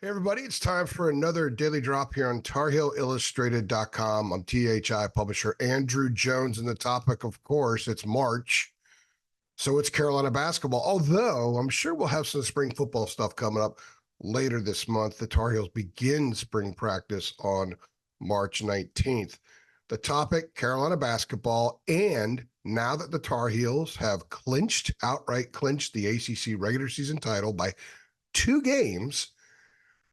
Hey everybody, it's time for another daily drop here on TarHeelIllustrated.com. I'm THI publisher Andrew Jones, and the topic, of course, it's March. So it's Carolina basketball, although I'm sure we'll have some spring football stuff coming up later this month. The Tar Heels begin spring practice on March 19th. The topic, Carolina basketball, and now that the Tar Heels have outright clinched the ACC regular season title by 2 games,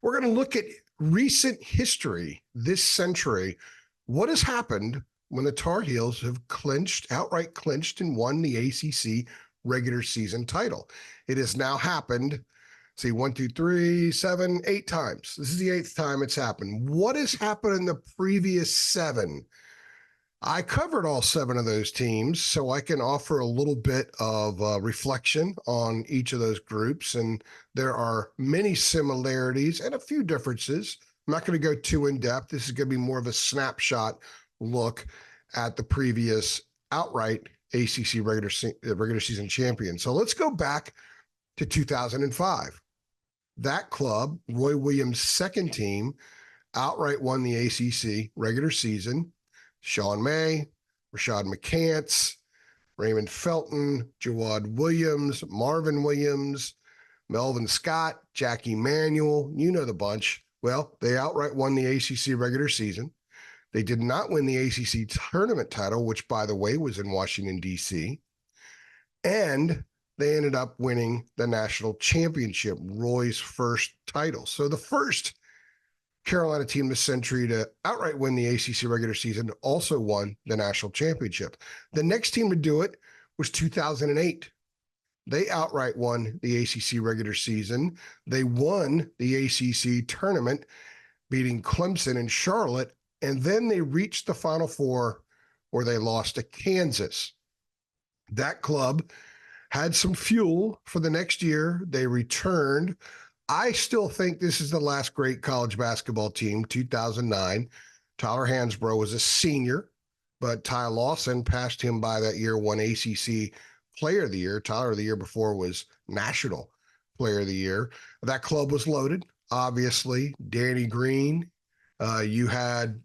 we're going to look at recent history this century. What has happened when the Tar Heels have outright clinched and won the ACC regular season title? It has now happened, 1, 2, 3, 7, 8 times. This is the 8th time it's happened. What has happened in the previous 7? I covered all 7 of those teams, so I can offer a little bit of reflection on each of those groups. And there are many similarities and a few differences. I'm not going to go too in depth. This is going to be more of a snapshot look at the previous outright ACC regular season champion. So let's go back to 2005. That club, Roy Williams' second team, outright won the ACC regular season. Sean May, Rashad McCants, Raymond Felton, Jawad Williams, Marvin Williams, Melvin Scott, Jackie Manuel, you know the bunch. Well, they outright won the ACC regular season. They did not win the ACC tournament title, which, by the way, was in Washington, D.C. And they ended up winning the national championship, Roy's first title. So the first Carolina team this century to outright win the ACC regular season also won the national championship. The next team to do it was 2008. They outright won the ACC regular season. They won the ACC tournament, beating Clemson and Charlotte, and then they reached the Final Four where they lost to Kansas. That club had some fuel for the next year. They returned. I still think this is the last great college basketball team, 2009. Tyler Hansbrough was a senior, but Ty Lawson passed him by that year, won ACC Player of the Year. Tyler, the year before, was National Player of the Year. That club was loaded, obviously. Danny Green. You had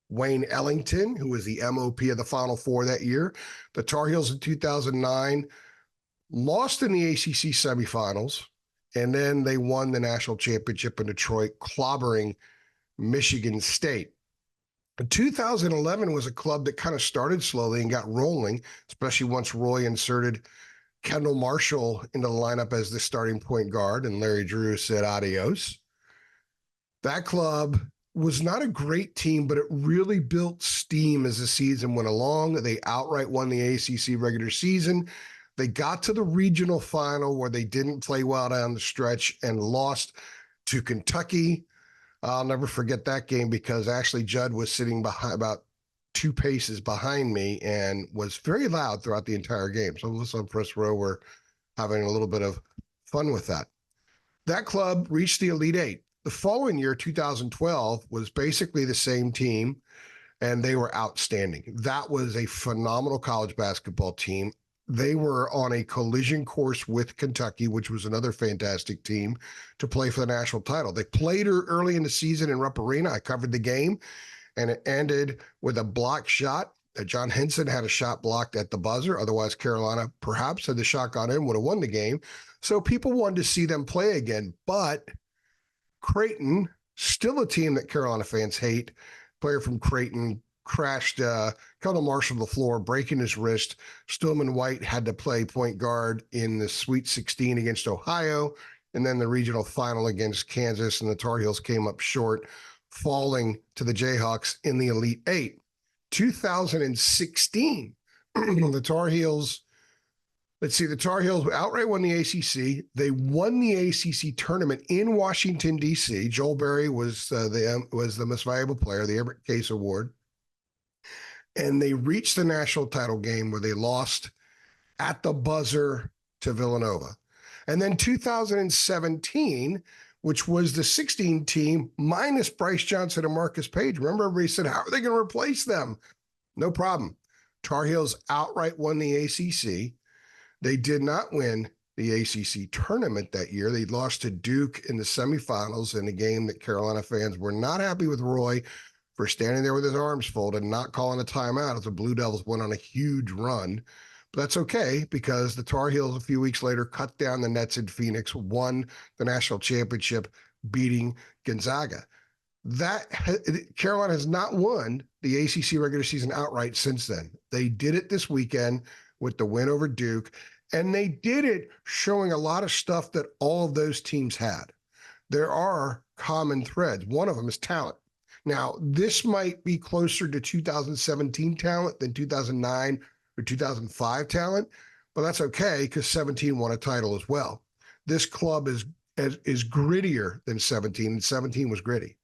Wayne Ellington, who was the MOP of the Final Four that year. The Tar Heels in 2009 lost in the ACC semifinals. And then they won the national championship in Detroit, clobbering Michigan State. 2011 was a club that kind of started slowly and got rolling, especially once Roy inserted Kendall Marshall into the lineup as the starting point guard, and Larry Drew said adios. That club was not a great team, but it really built steam as the season went along. They outright won the ACC regular season. They got to the regional final where they didn't play well down the stretch and lost to Kentucky. I'll never forget that game because Ashley Judd was sitting behind about 2 paces behind me and was very loud throughout the entire game. So us on press row were having a little bit of fun with that. That club reached the Elite Eight. The following year, 2012, was basically the same team, and they were outstanding. That was a phenomenal college basketball team. They were on a collision course with Kentucky, which was another fantastic team, to play for the national title. They played early in the season in Rupp Arena. I covered the game, and it ended with a blocked shot. John Henson had a shot blocked at the buzzer. Otherwise, Carolina perhaps had the shot gone in, would have won the game. So people wanted to see them play again. But Creighton, still a team that Carolina fans hate, player from Creighton, crashed Kendall Marshall to the floor, breaking his wrist. Stillman White had to play point guard in the Sweet 16 against Ohio, and then the regional final against Kansas, and the Tar Heels came up short, falling to the Jayhawks in the Elite Eight. 2016, the Tar Heels outright won the ACC. They won the ACC tournament in Washington, D.C. Joel Berry was the most valuable player, the Everett Case Award. And they reached the national title game where they lost at the buzzer to Villanova. And then 2017, which was the 16 team minus Bryce Johnson and Marcus Page. Remember, everybody said, how are they going to replace them? No problem. Tar Heels outright won the ACC. They did not win the ACC tournament that year. They lost to Duke in the semifinals in a game that Carolina fans were not happy with Roy for standing there with his arms folded and not calling a timeout as the Blue Devils went on a huge run. But that's okay because the Tar Heels a few weeks later cut down the Nets in Phoenix, won the national championship, beating Gonzaga. Carolina has not won the ACC regular season outright since then. They did it this weekend with the win over Duke, and they did it showing a lot of stuff that all of those teams had. There are common threads. One of them is talent. Now, this might be closer to 2017 talent than 2009 or 2005 talent, but that's okay because 17 won a title as well. This club is grittier than 17, and 17 was gritty.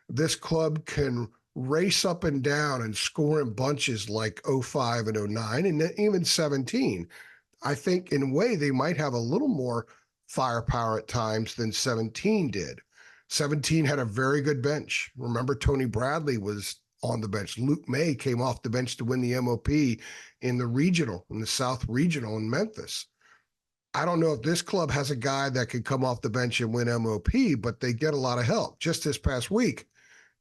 This club can race up and down and score in bunches like 05 and 09 and even 17. I think in a way they might have a little more firepower at times than 17 did. 17 had a very good bench. Remember, Tony Bradley was on the bench. Luke May came off the bench to win the MOP in the South Regional in Memphis. I don't know if this club has a guy that could come off the bench and win MOP, but they get a lot of help. Just this past week,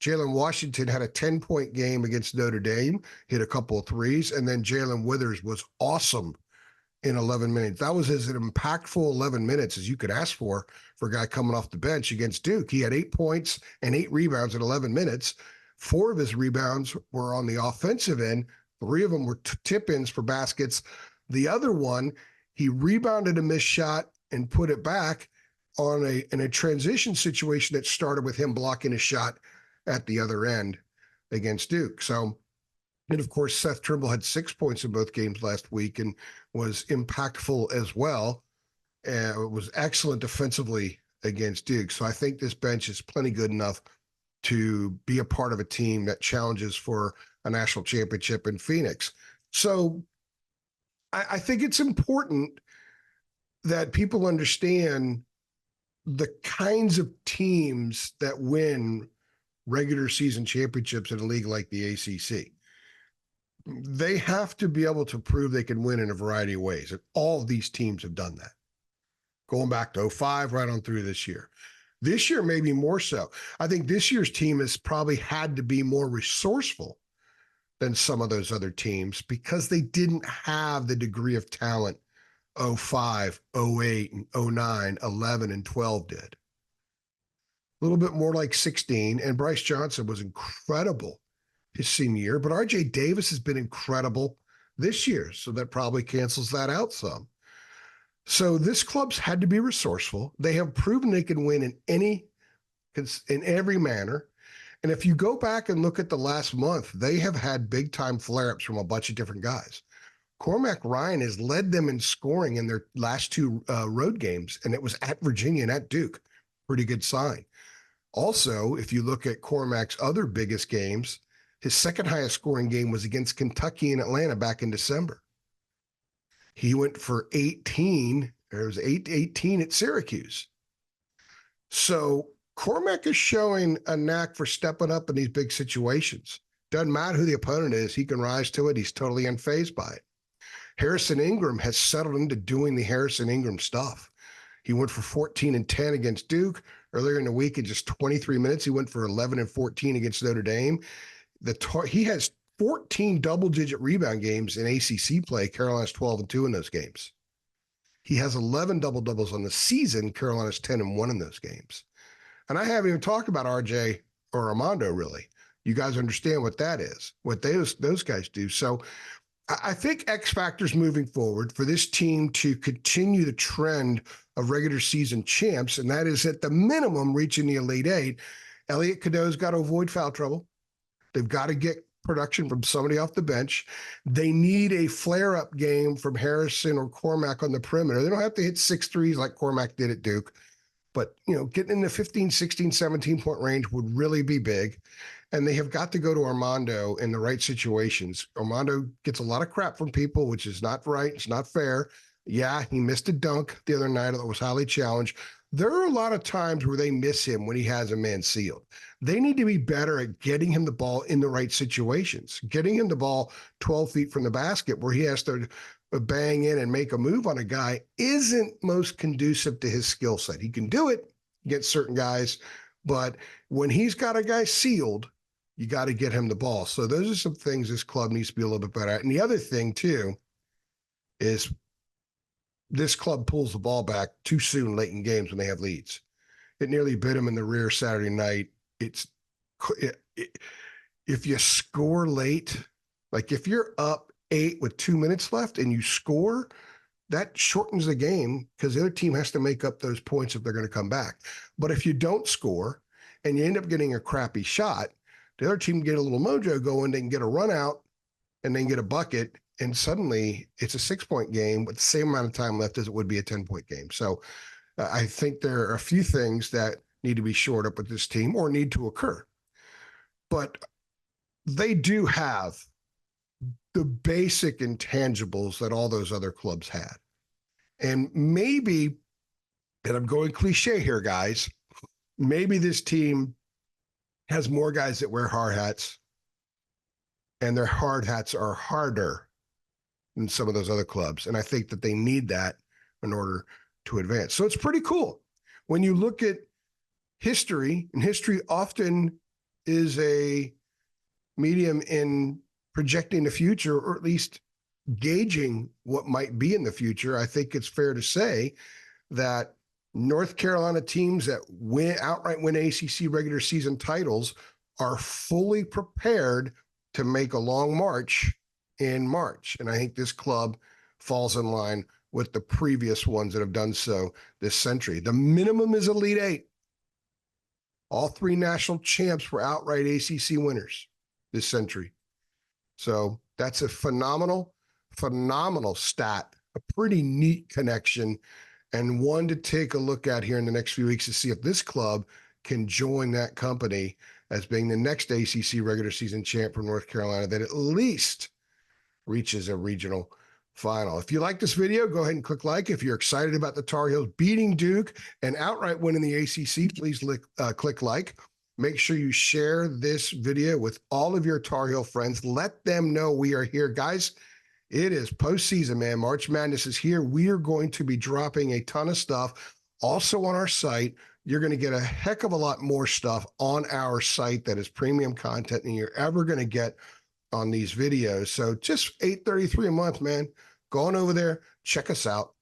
Jalen Washington had a 10-point game against Notre Dame, hit a couple of threes, and then Jalen Withers was awesome in 11 minutes. That was as an impactful 11 minutes as you could ask for a guy coming off the bench against Duke. He had 8 points and 8 rebounds in 11 minutes. 4 of his rebounds were on the offensive end. 3 of them were tip-ins for baskets. The other one, he rebounded a missed shot and put it back in a transition situation that started with him blocking a shot at the other end against Duke. So, and of course, Seth Trimble had 6 points in both games last week and was impactful as well. It was excellent defensively against Duke. So I think this bench is plenty good enough to be a part of a team that challenges for a national championship in Phoenix. So I think it's important that people understand the kinds of teams that win regular season championships in a league like the ACC. They have to be able to prove they can win in a variety of ways. And all of these teams have done that. Going back to 05, right on through this year. This year, maybe more so. I think this year's team has probably had to be more resourceful than some of those other teams because they didn't have the degree of talent 05, 08, and 09, 11, and 12 did. A little bit more like 16, and Bryce Johnson was incredible his senior year, but RJ Davis has been incredible this year, so that probably cancels that out some. So this club's had to be resourceful. They have proven they can win in every manner. And if you go back and look at the last month, they have had big-time flare-ups from a bunch of different guys. Cormac Ryan has led them in scoring in their last 2 road games, and it was at Virginia and at Duke. Pretty good sign. Also, if you look at Cormac's other biggest games, his second highest scoring game was against Kentucky and Atlanta back in December. He went for 18. There was 18 at Syracuse. So Cormac is showing a knack for stepping up in these big situations. Doesn't matter who the opponent is. He can rise to it. He's totally unfazed by it. Harrison Ingram has settled into doing the Harrison Ingram stuff. He went for 14 and 10 against Duke. Earlier in the week, in just 23 minutes, he went for 11 and 14 against Notre Dame. He has 14 double-digit rebound games in ACC play. Carolina's 12 and 2 in those games. He has 11 double-doubles on the season. Carolina's 10 and 1 in those games. And I haven't even talked about RJ or Armando, really. You guys understand what that is, what those guys do. So I think X factors moving forward for this team to continue the trend of regular season champs, and that is at the minimum reaching the Elite Eight. Elliot Cadeau's got to avoid foul trouble. They've got to get production from somebody off the bench. They need a flare-up game from Harrison or Cormac on the perimeter. They don't have to hit 6 threes like Cormac did at Duke, but getting in the 15, 16, 17-point range would really be big. And they have got to go to Armando in the right situations. Armando gets a lot of crap from people, which is not right. It's not fair. Yeah, he missed a dunk the other night that was highly challenged. There are a lot of times where they miss him when he has a man sealed. They need to be better at getting him the ball in the right situations, getting him the ball 12 feet from the basket where he has to bang in and make a move on a guy isn't most conducive to his skill set. He can do it against certain guys, but when he's got a guy sealed, you got to get him the ball. So those are some things this club needs to be a little bit better at. And the other thing, too, is this club pulls the ball back too soon late in games when they have leads. It nearly bit them in the rear Saturday night. If you score late, like if you're up 8 with 2 minutes left and you score, that shortens the game because the other team has to make up those points if they're going to come back. But if you don't score and you end up getting a crappy shot, the other team can get a little mojo going. They can get a run out and then get a bucket. And suddenly it's a 6-point game with the same amount of time left as it would be a 10-point game. So I think there are a few things that need to be shored up with this team or need to occur. But they do have the basic intangibles that all those other clubs had. And maybe, and I'm going cliche here, guys, maybe this team has more guys that wear hard hats, and their hard hats are harder than some of those other clubs. And I think that they need that in order to advance. So it's pretty cool. When you look at history, and history often is a medium in projecting the future, or at least gauging what might be in the future, I think it's fair to say that North Carolina teams that outright win ACC regular season titles are fully prepared to make a long march in March. And I think this club falls in line with the previous ones that have done so this century. The minimum is Elite Eight. All 3 national champs were outright ACC winners this century. So that's a phenomenal stat, a pretty neat connection, and one to take a look at here in the next few weeks to see if this club can join that company as being the next ACC regular season champ from North Carolina that at least reaches a regional final. If you like this video, go ahead and click like. If you're excited about the Tar Heels beating Duke and outright winning the ACC, please click like. Make sure you share this video with all of your Tar Heel friends. Let them know we are here. Guys, it is postseason, man. March Madness is here. We are going to be dropping a ton of stuff. Also on our site, you're going to get a heck of a lot more stuff on our site that is premium content than you're ever going to get on these videos. So just $8.33 a month, man. Go on over there, check us out.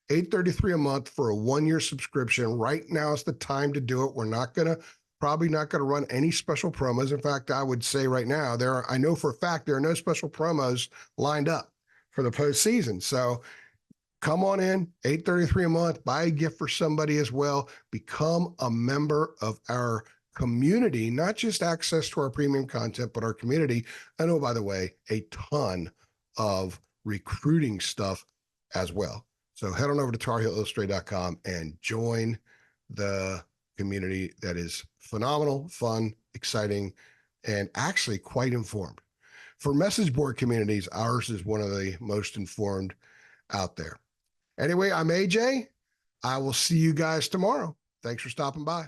$8.33 a month for a 1-year subscription. Right now is the time to do it. We're probably not going to run any special promos. In fact, I would say right now, I know for a fact there are no special promos lined up for the postseason. So come on in, $8.33 a month, buy a gift for somebody as well. Become a member of our community, not just access to our premium content, but our community. And oh, by the way, a ton of recruiting stuff as well. So head on over to TarHeelIllustrated.com and join the community that is phenomenal, fun, exciting, and actually quite informed. For message board communities, ours is one of the most informed out there. Anyway, I'm AJ. I will see you guys tomorrow. Thanks for stopping by.